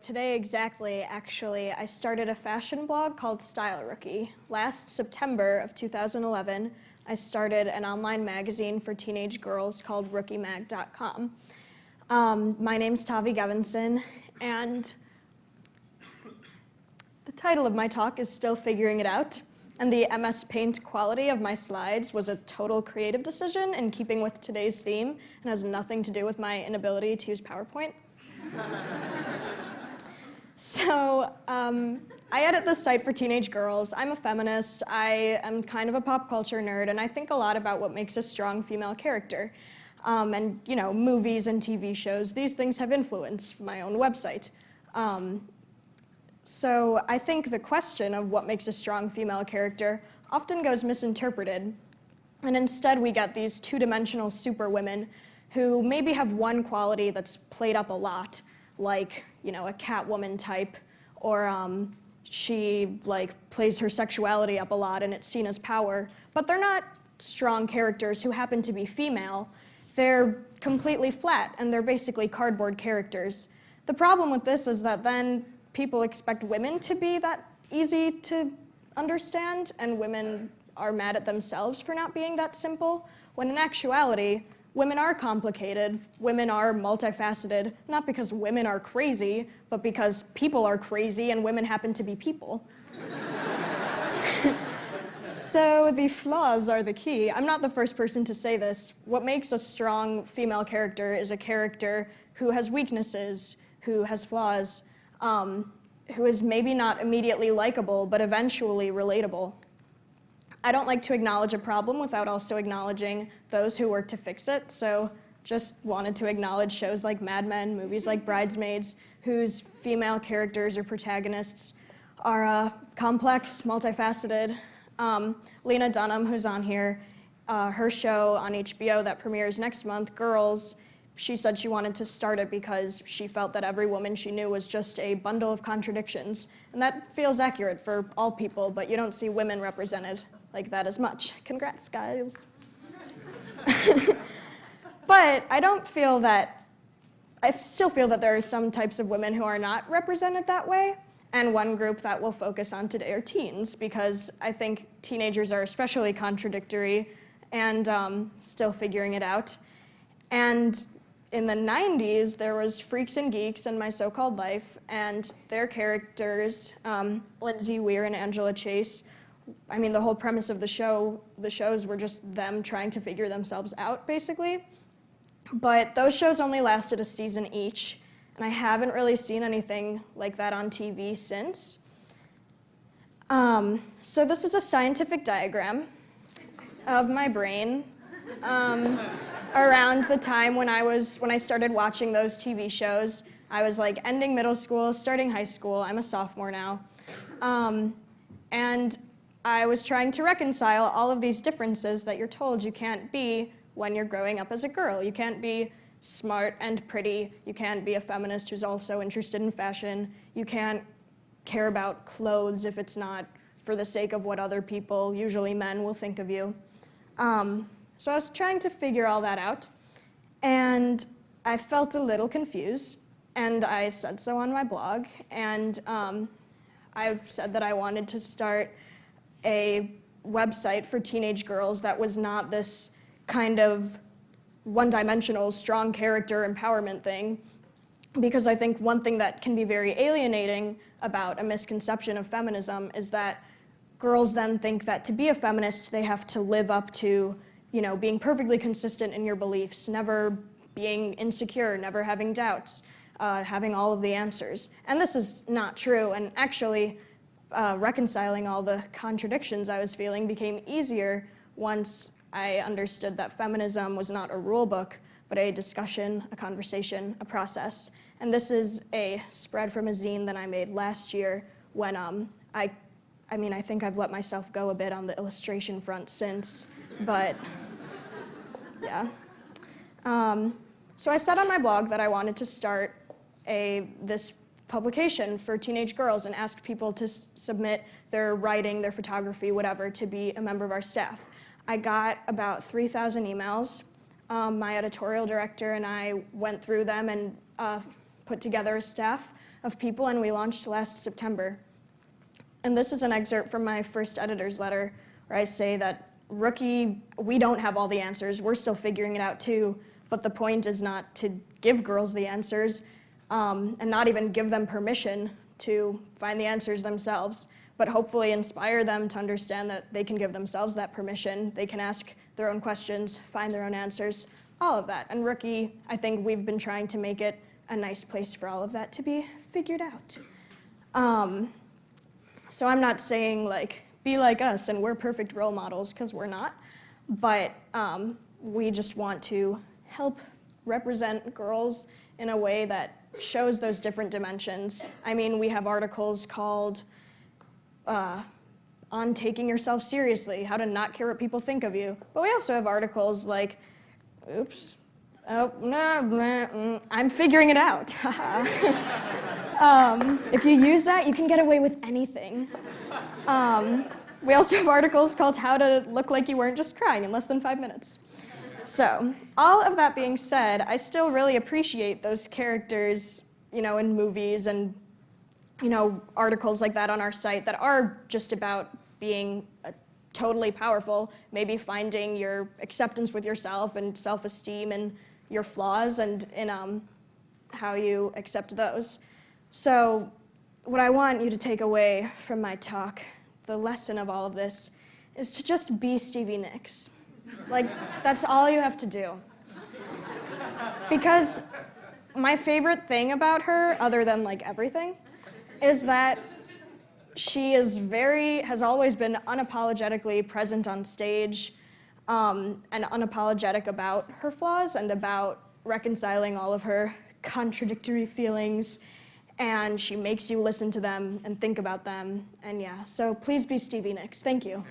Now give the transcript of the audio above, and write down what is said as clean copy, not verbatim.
today exactly, actually, I started a fashion blog called Style Rookie. Last September of 2011, I started an online magazine for teenage girls called rookiemag.com. My name's Tavi Gevinson, and the title of my talk is Still Figuring It Out, and the MS Paint quality of my slides was a total creative decision in keeping with today's theme and has nothing to do with my inability to use PowerPoint. So I edit this site for teenage girls. I'm a feminist. I am kind of a pop culture nerd, and I think a lot about what makes a strong female character. And you know, movies and TV shows, these things have influenced my own website. So I think the question of what makes a strong female character often goes misinterpreted. And instead we get these two-dimensional superwomen who maybe have one quality that's played up a lot, like, you know, a Catwoman type, or she plays her sexuality up a lot and it's seen as power. But they're not strong characters who happen to be female. They're completely flat and they're basically cardboard characters. The problem with this is that then people expect women to be that easy to understand, and women are mad at themselves for not being that simple, when in actuality, women are complicated, women are multifaceted, not because women are crazy, but because people are crazy and women happen to be people. So the flaws are the key. I'm not the first person to say this. What makes a strong female character is a character who has weaknesses, who has flaws, who is maybe not immediately likable, but eventually relatable. I don't like to acknowledge a problem without also acknowledging those who work to fix it, so just wanted to acknowledge shows like Mad Men, movies like Bridesmaids, whose female characters or protagonists are complex, multifaceted. Lena Dunham, who's on here, her show on HBO that premieres next month, Girls, she said she wanted to start it because she felt that every woman she knew was just a bundle of contradictions. And that feels accurate for all people, but you don't see women represented like that as much. Congrats, guys. But I still feel that there are some types of women who are not represented that way. And one group that we'll focus on today are teens, because I think teenagers are especially contradictory and still figuring it out. And in the 90s, there was Freaks and Geeks and My So-Called Life, and their characters, Lindsay Weir and Angela Chase, I mean, the whole premise of the shows were just them trying to figure themselves out, basically. But those shows only lasted a season each, and I haven't really seen anything like that on TV since. So this is a scientific diagram of my brain. Around the time when I started watching those TV shows. I was like ending middle school, starting high school. I'm a sophomore now. And I was trying to reconcile all of these differences that you're told you can't be when you're growing up as a girl. You can't be smart and pretty. You can't be a feminist who's also interested in fashion. You can't care about clothes if it's not for the sake of what other people, usually men, will think of you. So I was trying to figure all that out, and I felt a little confused, and I said so on my blog, and I said that I wanted to start a website for teenage girls that was not this kind of one-dimensional, strong character empowerment thing, because I think one thing that can be very alienating about a misconception of feminism is that girls then think that to be a feminist, they have to live up to, you know, being perfectly consistent in your beliefs, never being insecure, never having doubts, having all of the answers. And this is not true, and actually reconciling all the contradictions I was feeling became easier once I understood that feminism was not a rule book, but a discussion, a conversation, a process. And this is a spread from a zine that I made last year when I think I've let myself go a bit on the illustration front since, but yeah. So I said on my blog that I wanted to start this publication for teenage girls and ask people to submit their writing, their photography, whatever, to be a member of our staff. I got about 3,000 emails. My editorial director and I went through them and put together a staff of people, and we launched last September. And this is an excerpt from my first editor's letter, where I say that, rookie, we don't have all the answers. We're still figuring it out too, but the point is not to give girls the answers, and not even give them permission to find the answers themselves, but hopefully inspire them to understand that they can give themselves that permission. They can ask their own questions, find their own answers, all of that. And Rookie, I think we've been trying to make it a nice place for all of that to be figured out. So I'm not saying, like, be like us and we're perfect role models, because we're not, but we just want to help represent girls in a way that shows those different dimensions. I mean, we have articles called On Taking Yourself Seriously, How to Not Care What People Think of You. But we also have articles like, oops, oh, no, I'm figuring it out. If you use that, you can get away with anything. We also have articles called How to Look Like You Weren't Just Crying in Less Than 5 Minutes. So, all of that being said, I still really appreciate those characters, you know, in movies and, you know, articles like that on our site that are just about being totally powerful, maybe finding your acceptance with yourself and self-esteem and your flaws and in how you accept those. So, what I want you to take away from my talk, the lesson of all of this, is to just be Stevie Nicks. Like, that's all you have to do. Because my favorite thing about her, other than like everything, is that she has always been unapologetically present on stage, and unapologetic about her flaws and about reconciling all of her contradictory feelings, and she makes you listen to them and think about them, and yeah, so please be Stevie Nicks. Thank you.